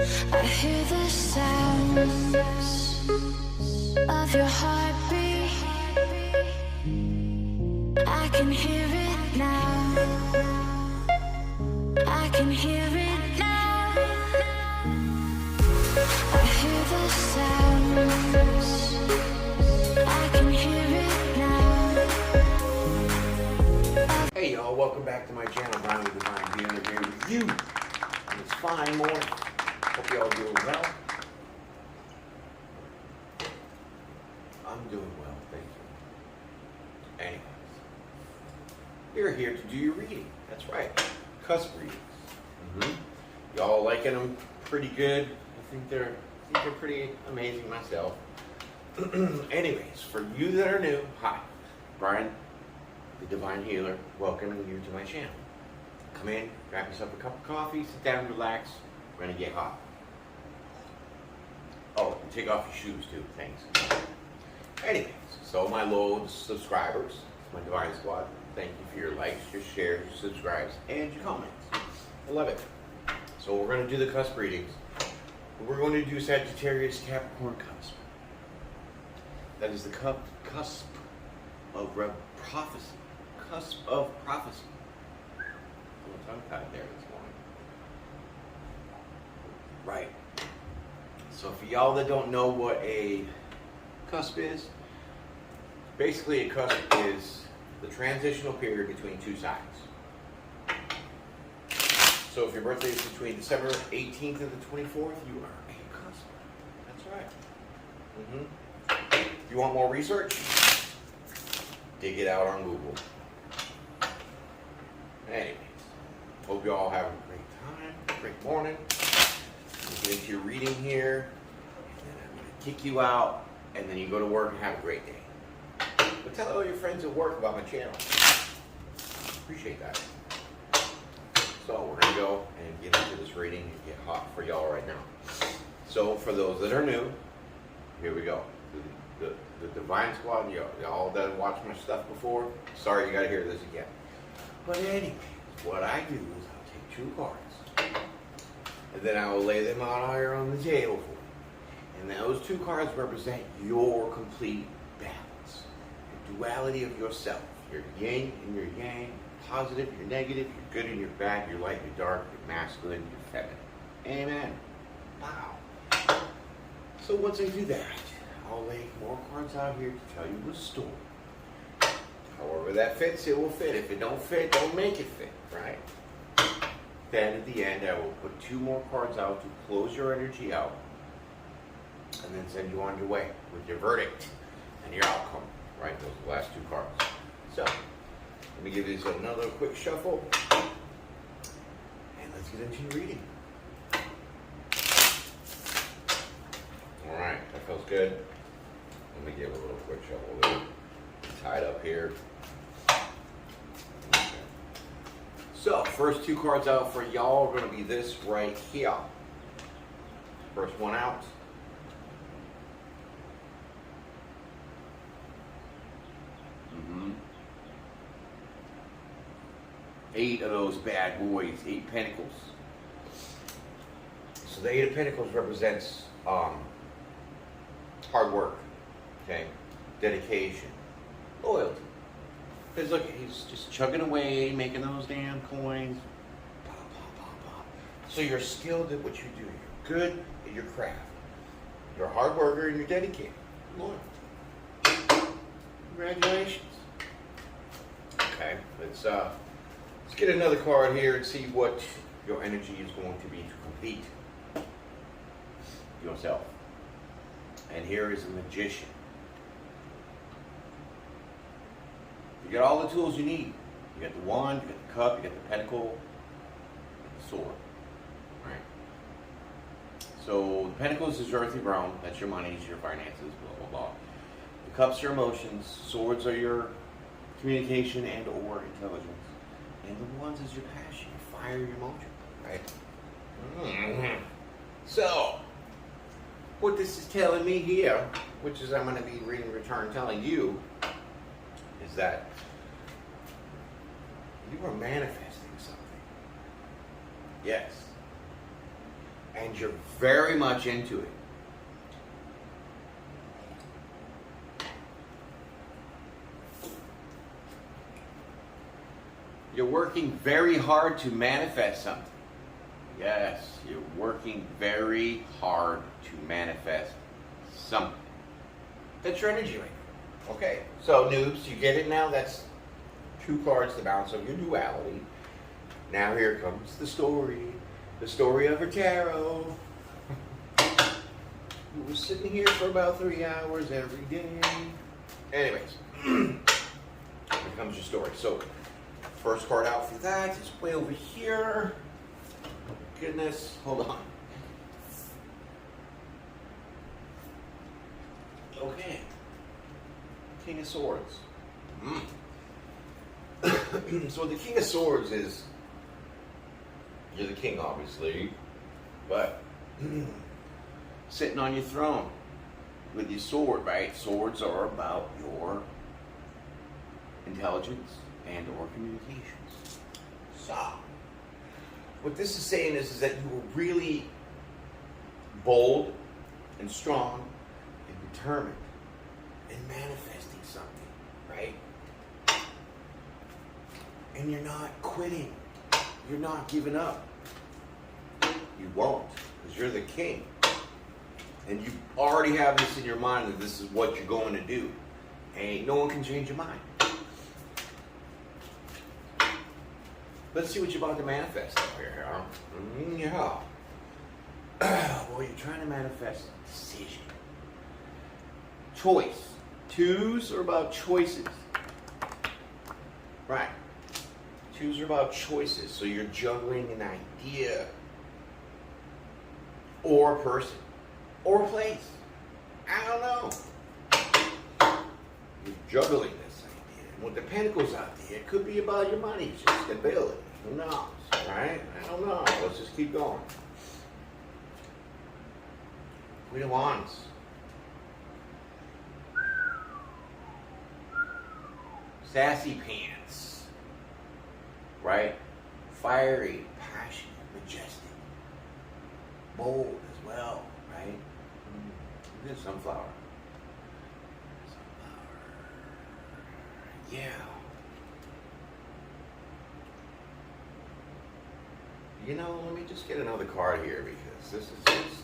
I hear the sounds of your heartbeat. I can hear it now. I can hear it now. I hear the sounds. I can hear it now. Hey y'all, welcome back to my channel. Brian the Divine Healer here with you. And it's fine morning. Hope y'all doing well. I'm doing well, thank you. Anyways, you're here to do your reading. That's right, cusp readings. Y'all liking them pretty good. I think they're pretty amazing myself. Anyways, for you that are new, hi, Brian the Divine Healer, welcoming you to my channel. Come in, grab yourself a cup of coffee, sit down, relax. We're gonna get hot. Oh, and take off your shoes too, thanks. Anyways, so my loyal subscribers, my Divine Squad, thank you for your likes, your shares, your subscribes, and your comments. I love it. So we're gonna do the cusp readings. We're going to do Sagittarius-Capricorn Cusp. That is the cusp of prophecy. Cusp of prophecy. A little tongue-tied there this morning. Right. So for y'all that don't know what a cusp is, basically a cusp is the transitional period between two signs. So if your birthday is between December 18th and the 24th, you are a cusp. That's right. If you want more research, dig it out on Google. Anyways, hope you all have a great time, great morning. We'll get into your reading here, and then I'm going to kick you out, and then you go to work and have a great day. But tell all your friends at work about my channel. Appreciate that. So we're going to go and get into this reading and get hot for y'all right now. So for those that are new, here we go. The Divine Squad, y'all that have watched my stuff before, sorry you got to hear this again. But anyways, what I do is I'll take 2 cards, and then I will lay them out here on the table for you. And those 2 cards represent your complete balance, the duality of yourself. Your yin and your yang, positive, you're negative, you're good and you're bad, you're light, you're dark, you're masculine, you're feminine. Amen. Wow. So once I do that, I'll lay more cards out here to tell you the story. However that fits, it will fit. If it don't fit, don't make it fit, right? Then at the end, I will put 2 more cards out to close your energy out, and then send you on your way with your verdict and your outcome, right? Those are the last 2 cards. So, let me give these another quick shuffle, and let's get into your reading. All right, that feels good. Let me give a little quick shuffle there. Tied up here. Okay. So, first 2 cards out for y'all are going to be this right here. First one out. Eight of those bad boys, 8 pentacles. So the 8 of pentacles represents hard work, okay, dedication, loyalty. Because look, he's just chugging away, making those damn coins. Bah, bah, bah, bah. So you're skilled at what you do. You're good at your craft. You're a hard worker and you're dedicated. Loyal. Congratulations. Okay, let's get another card here and see what your energy is going to be to complete yourself. And here is a magician. You got all the tools you need. You got the wand, you got the cup, you got the pentacle, the sword. Right? So the pentacles is your earthly realm. That's your money, your finances, blah, blah, blah. The cups are your emotions. Swords are your communication and or intelligence. And the wands is your passion, your fire, your mojo. Right? So, what this is telling me here, which is I'm going to be reading return telling you, is that you are manifesting something. Yes. and you're very much into it. You're working very hard to manifest something. Yes, you're working very hard to manifest something. That's your energy right now. Okay, so noobs, you get it now? That's 2 cards to balance of your duality. Now here comes the story of her tarot. We were sitting here for about 3 hours every day. Anyways, here comes your story. So, first card out for that is way over here. Oh, goodness, hold on. Okay. King of Swords. So the King of Swords is, you're the king obviously, but sitting on your throne with your sword, right? Swords are about your intelligence and or communications. So, what this is saying is that you were really bold and strong and determined in manifesting something, right? And you're not quitting. You're not giving up. You won't, because you're the king. And you already have this in your mind that this is what you're going to do. And no one can change your mind. Let's see what you're about to manifest up here, huh? Yeah. Well, you're trying to manifest decision. Choice. 2s are about choices. Right. 2s are about choices. So you're juggling an idea or a person or a place. I don't know. You're juggling this idea. And with the pentacles out there, it could be about your money, just stability. Who knows? Right? I don't know. Let's just keep going. Queen of Wands. Sassy pants. Right? Fiery, passionate, majestic. Bold as well, right? Look at sunflower. Yeah. You know, let me just get another card here because this is just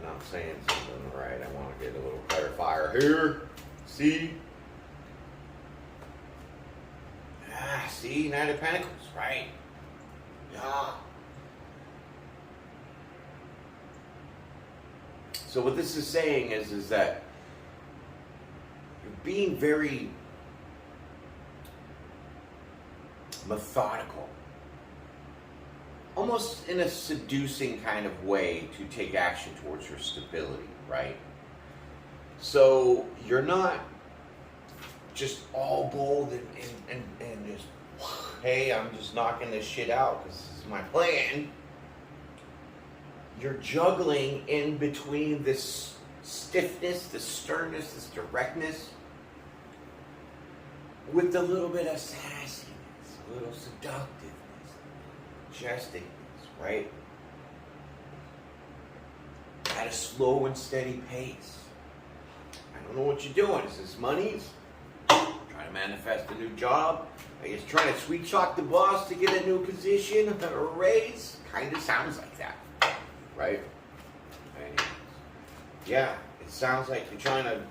not saying something right. I want to get a little clarifier here. See? See? Knight of Pentacles, right? Yeah. So what this is saying is that you're being very methodical. Almost in a seducing kind of way to take action towards your stability, right? So you're not just all bold and just, hey, I'm just knocking this shit out because this is my plan. You're juggling in between this stiffness, this sternness, this directness, with a little bit of sassiness, a little seductiveness, majesticness, right? At a slow and steady pace. I don't know what you're doing. Is this monies? Trying to manifest a new job? Are you trying to sweet talk the boss to get a new position or a raise? Kind of sounds like that, right? Anyways, yeah, it sounds like you're trying to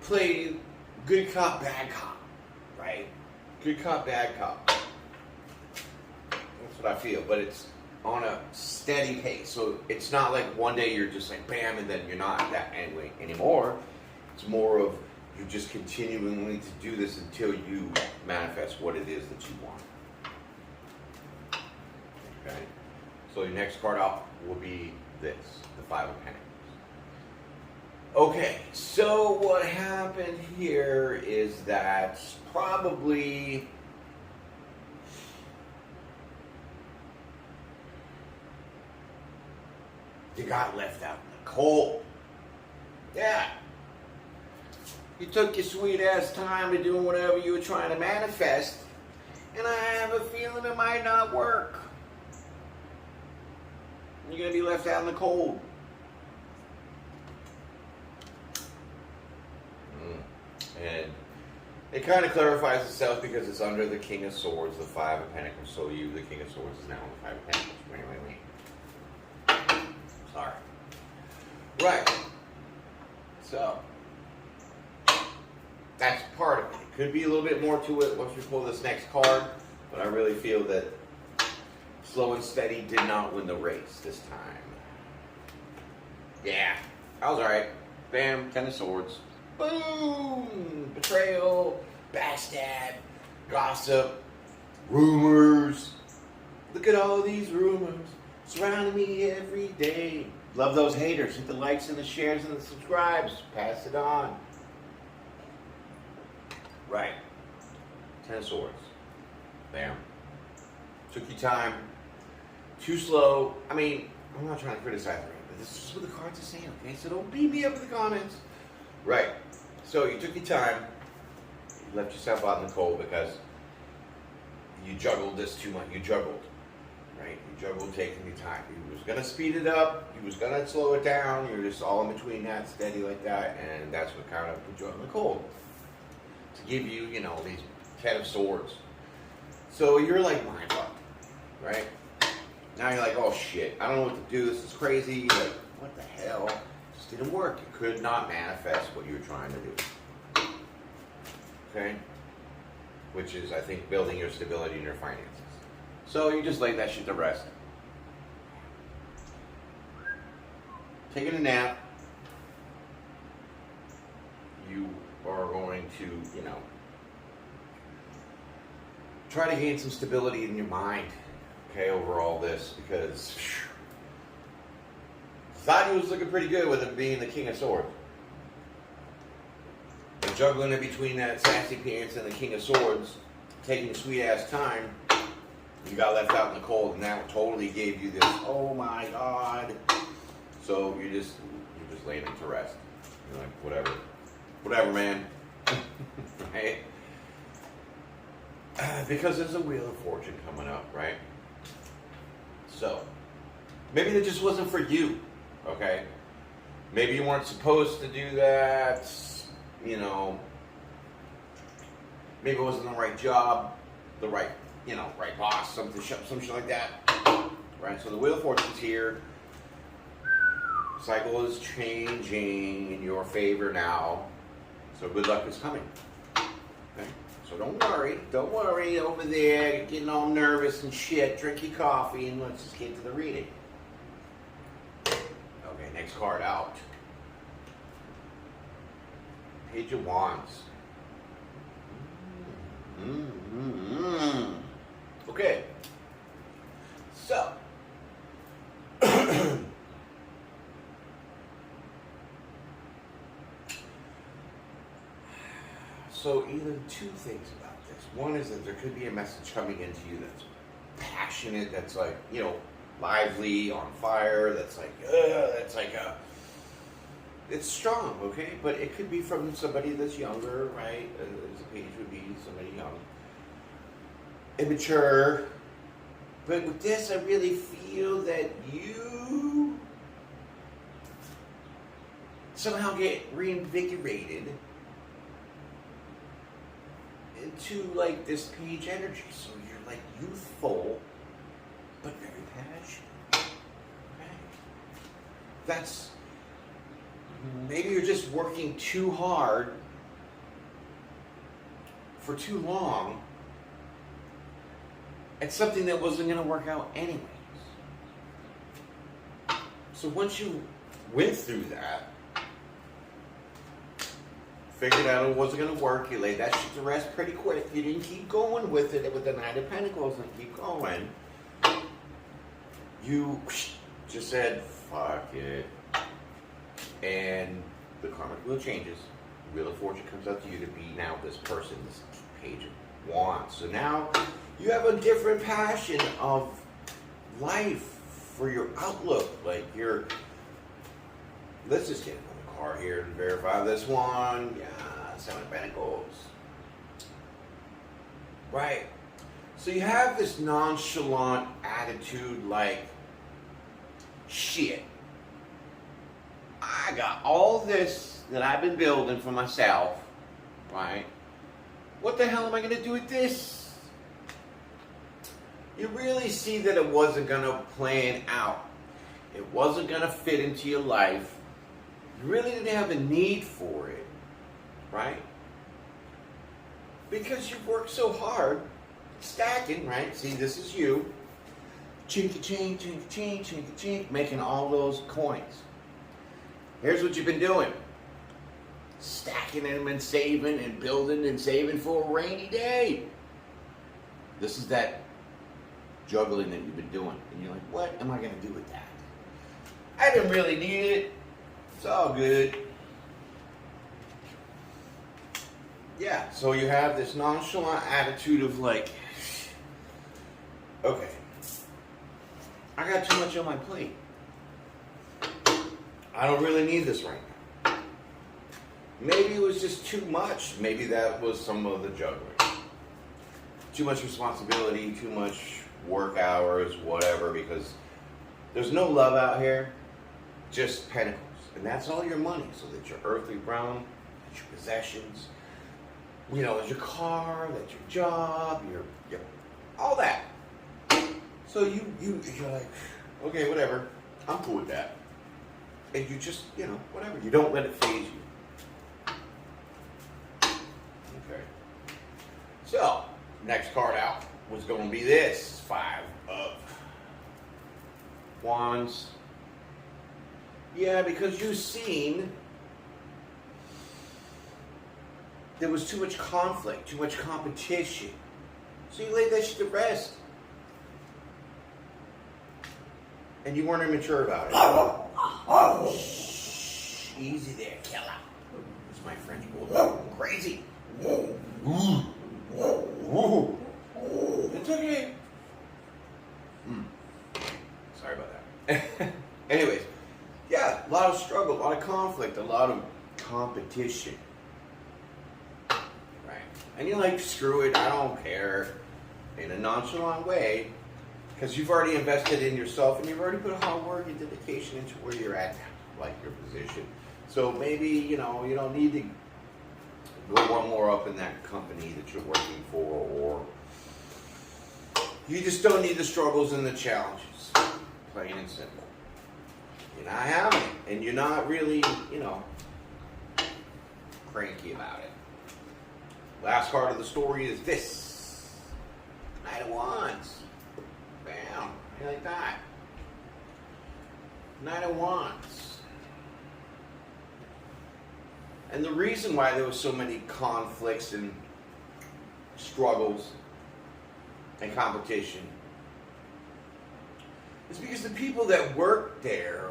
play good cop, bad cop, right? Good cop, bad cop. That's what I feel, but it's on a steady pace. So it's not like one day you're just like bam and then you're not that anyway anymore. It's more of you're just continuing to do this until you manifest what it is that you want. Okay? So your next card out will be this, the 5 of Pentacles. Okay, so what happened here is that probably you got left out in the cold. Yeah. You took your sweet ass time to doing whatever you were trying to manifest, and I have a feeling it might not work. You're going to be left out in the cold. And it kind of clarifies itself because it's under the King of Swords, the Five of Pentacles. So you, the King of Swords, is now on the Five of Pentacles. Wait. Sorry. Right. So, that's part of it. It could be a little bit more to it once we pull this next card, but I really feel that slow and steady did not win the race this time. Yeah, I was alright. Bam, 10 of Swords. Boom! Betrayal, backstab, gossip, rumors. Look at all these rumors surrounding me every day. Love those haters. Hit the likes and the shares and the subscribes. Pass it on. Right. 10 of Swords. Bam. Took you time. Too slow. I mean, I'm not trying to criticize it, but this is what the cards are saying, okay? So don't beat me up in the comments. Right. So you took your time. You left yourself out in the cold because you juggled this too much. You juggled. Right? You juggled taking your time. You was going to speed it up. You was going to slow it down. You're just all in between that, steady like that. And that's what kind of put you out in the cold. To give you, you know, these 10 of Swords. So you're like mind fucked. Right? Now you're like, oh shit, I don't know what to do. This is crazy. You're like, what the hell? It just didn't work. You could not manifest what you were trying to do. Okay? Which is, I think, building your stability in your finances. So you just lay that shit to rest. Taking a nap. You are going to, you know, try to gain some stability in your mind. Okay, over all this, because thought he was looking pretty good with him being the King of Swords. But juggling in between that sassy pants and the King of Swords, taking sweet ass time, you got left out in the cold, and that totally gave you this, oh my god. So you're just laying it to rest. You're like, whatever, man. Right? Because there's a Wheel of Fortune coming up, right? So, maybe that just wasn't for you, okay? Maybe you weren't supposed to do that, you know. Maybe it wasn't the right job, the right, you know, right boss, some shit like that, right? So the Wheel of Fortune's here. Cycle is changing in your favor now, so good luck is coming, okay? So don't worry over there, you're getting all nervous and shit. Drink your coffee and let's just get to the reading. Okay, next card out. Page of Wands. Okay, so so either two things about this. One is that there could be a message coming into you that's passionate, that's like, you know, lively, on fire, that's like it's strong, okay? But it could be from somebody that's younger, right? As a page would be somebody young. Immature. But with this, I really feel that you somehow get reinvigorated into like this page energy. So you're like youthful, but very passionate. Okay. That's, maybe you're just working too hard for too long at something that wasn't going to work out anyways. So once you went through that, figured out it wasn't going to work, you laid that shit to rest pretty quick. You didn't keep going with it with the Knight of Pentacles and keep going. You just said, fuck it. And the karmic wheel changes. Wheel of Fortune comes up to you to be now this person, this page of Wands. So now you have a different passion of life for your outlook. Like you're, let's just get another card here to verify this one. Yeah, Seven of Pentacles. Right. So you have this nonchalant attitude, like shit, I got all this that I've been building for myself, right? What the hell am I going to do with this? You really see that it wasn't going to plan out. It wasn't going to fit into your life. You really didn't have a need for it, right? Because you've worked so hard, stacking, right? See, this is you. Chinky-chink, chinky-chink, chinky-chink, making all those coins. Here's what you've been doing. Stacking them and saving and building and saving for a rainy day. This is that juggling that you've been doing. And you're like, what am I going to do with that? I didn't really need it. It's all good. Yeah, so you have this nonchalant attitude of like, okay, I got too much on my plate. I don't really need this right now. Maybe it was just too much. Maybe that was some of the juggling. Too much responsibility, too much work hours, whatever, because there's no love out here, just pentacles. And that's all your money. So that's your earthly realm, that's your possessions, you know, that's your car, that's your job, your all that. So you're like, okay, whatever, I'm cool with that. And you just, you know, whatever. You don't let it phase you. Okay. So, next card out was going to be this. 5 of Wands. Yeah, because you've seen there was too much conflict, too much competition. So you laid that shit to rest. And you weren't immature about it. Shh, easy there, killer. It's my French bulldog. Crazy. It's okay. Sorry about that. Anyways, yeah, a lot of struggle, a lot of conflict, a lot of competition. Right. And you're like, screw it, I don't care. In a nonchalant way. Because you've already invested in yourself and you've already put hard work and dedication into where you're at now, like your position. So maybe, you know, you don't need to go one more up in that company that you're working for, or you just don't need the struggles and the challenges, plain and simple. You're not having it, and you're not really, you know, cranky about it. Last card of the story is this. Knight of Wands. Bam, like that. Knight of Wands. And the reason why there was so many conflicts and struggles and competition is because the people that worked there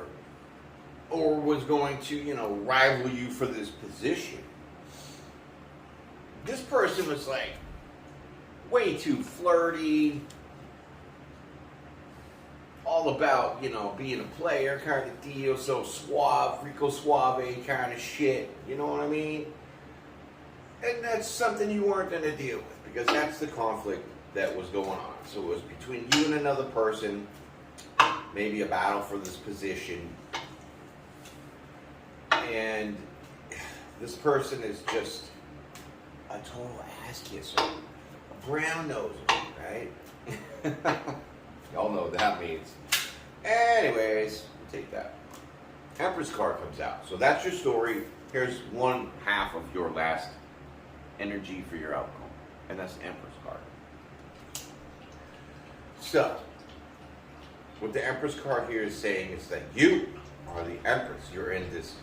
or was going to, you know, rival you for this position, this person was like way too flirty, all about, you know, being a player kind of deal, so suave, Rico Suave kind of shit, you know what I mean? And that's something you weren't going to deal with, because that's the conflict that was going on. So it was between you and another person, maybe a battle for this position, and this person is just a total ass kisser, a brown noser, right? Y'all know what that means. Anyways, we'll take that. Empress card comes out. So that's your story. Here's one half of your last energy for your outcome. And that's the Empress card. So, what the Empress card here is saying is that you are the Empress. You're in this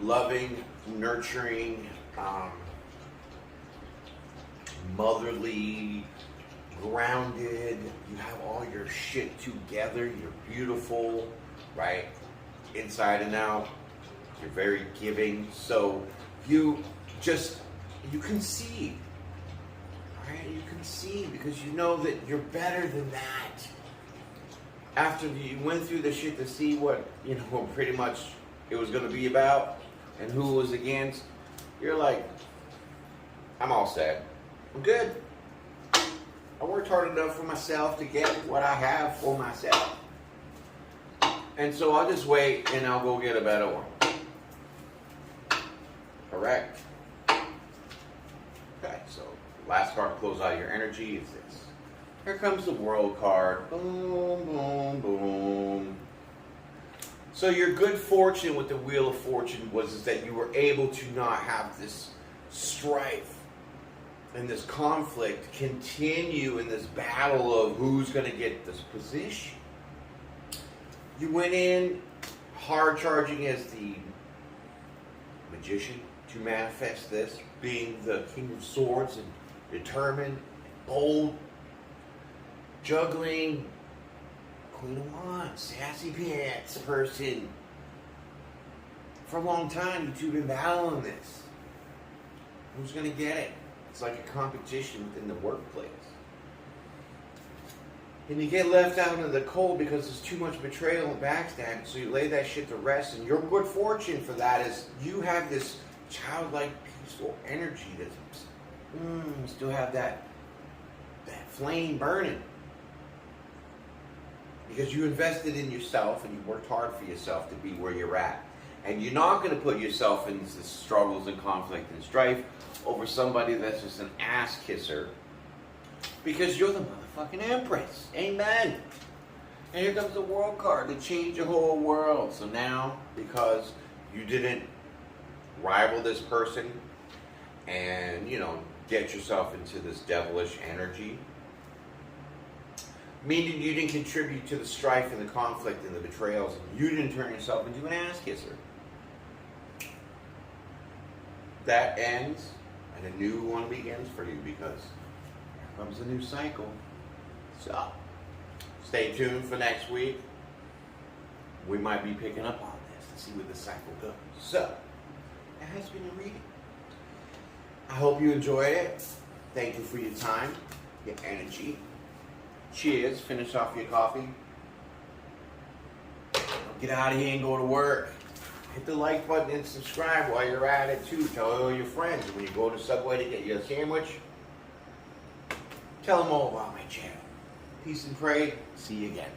loving, nurturing, motherly, grounded, you have all your shit together, you're beautiful, right? Inside and out, you're very giving, so you concede, right? You concede because you know that you're better than that. After you went through the shit to see what, you know, pretty much it was going to be about and who was against, you're like, I'm all set. I'm good. I worked hard enough for myself to get what I have for myself. And so I'll just wait and I'll go get a better one. Correct. Okay, so last card to close out your energy is this. Here comes the World card. Boom, boom, boom. So your good fortune with the Wheel of Fortune is that you were able to not have this strife and this conflict continue in this battle of who's going to get this position. You went in hard charging as the magician to manifest this, being the King of Swords and determined, bold, juggling, Queen of Wands, sassy pants person. For a long time, you two have been battling this. Who's going to get it? It's like a competition within the workplace. And you get left out in the cold because there's too much betrayal and backstabbing, so you lay that shit to rest. And your good fortune for that is you have this childlike, peaceful energy that still have that flame burning. Because you invested in yourself and you worked hard for yourself to be where you're at. And you're not going to put yourself in the struggles and conflict and strife over somebody that's just an ass kisser. Because you're the motherfucking Empress. Amen. And here comes the World card to change the whole world. So now, because you didn't rival this person and, get yourself into this devilish energy, meaning you didn't contribute to the strife and the conflict and the betrayals, and you didn't turn yourself into an ass kisser. That ends, and a new one begins for you, because here comes a new cycle. So, stay tuned for next week. We might be picking up on this to see where the cycle goes. So, that has been a reading. I hope you enjoyed it. Thank you for your time, your energy. Cheers. Finish off your coffee. Get out of here and go to work. Hit the like button and subscribe while you're at it too. Tell all your friends. When you go to Subway to get your sandwich, tell them all about my channel. Peace and pray. See you again.